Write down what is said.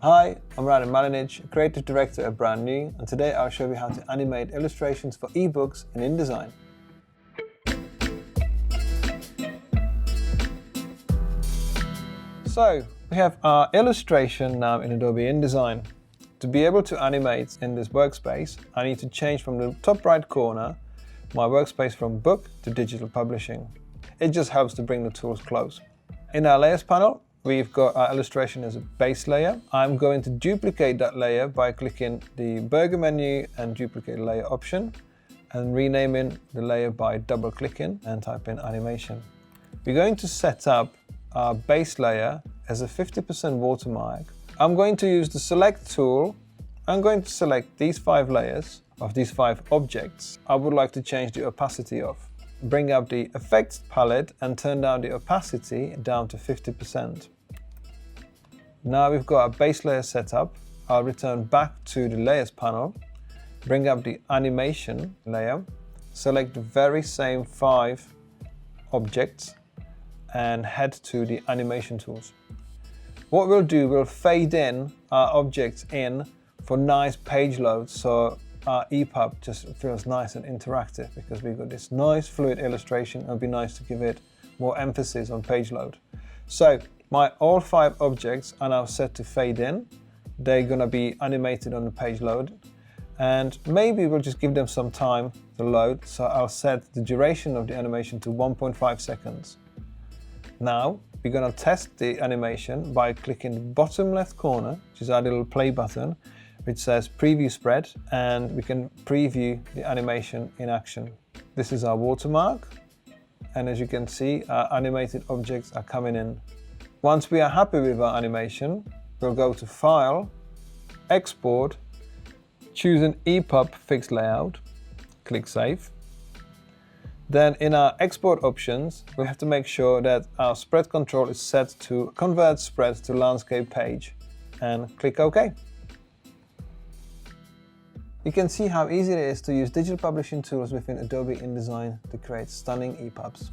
Hi, I'm Radim Malinic, Creative Director at Brand New, and today I'll show you how to animate illustrations for ebooks in InDesign. So, we have our illustration now in Adobe InDesign. To be able to animate in this workspace, I need to change from the top right corner my workspace from book to digital publishing. It just helps to bring the tools close. In our layers panel, we've got our illustration as a base layer. I'm going to duplicate that layer by clicking the burger menu and duplicate layer option and renaming the layer by double clicking and type in animation. We're going to set up our base layer as a 50% watermark. I'm going to use the select tool. I'm going to select these 5 layers of these 5 objects. I would like to change the opacity of. Bring up the effects palette and turn down the opacity down to 50%. Now we've got our base layer set up. I'll return back to the layers panel, bring up the animation layer, select the very same 5 objects and head to the animation tools. What we'll do, we'll fade in our objects in for nice page loads, so our ePub just feels nice and interactive because we've got this nice fluid illustration. It'll be nice to give it more emphasis on page load. So all 5 objects are now set to fade in. They're going to be animated on the page load, and maybe we'll just give them some time to load. So I'll set the duration of the animation to 1.5 seconds. Now we're going to test the animation by clicking the bottom left corner, which is our little play button, which says preview spread, and we can preview the animation in action. This is our watermark, and as you can see, our animated objects are coming in. Once we are happy with our animation, we'll go to File, Export, choose an ePub fixed layout, click Save. Then in our export options, we have to make sure that our spread control is set to convert spread to landscape page, and click OK. You can see how easy it is to use digital publishing tools within Adobe InDesign to create stunning ePubs.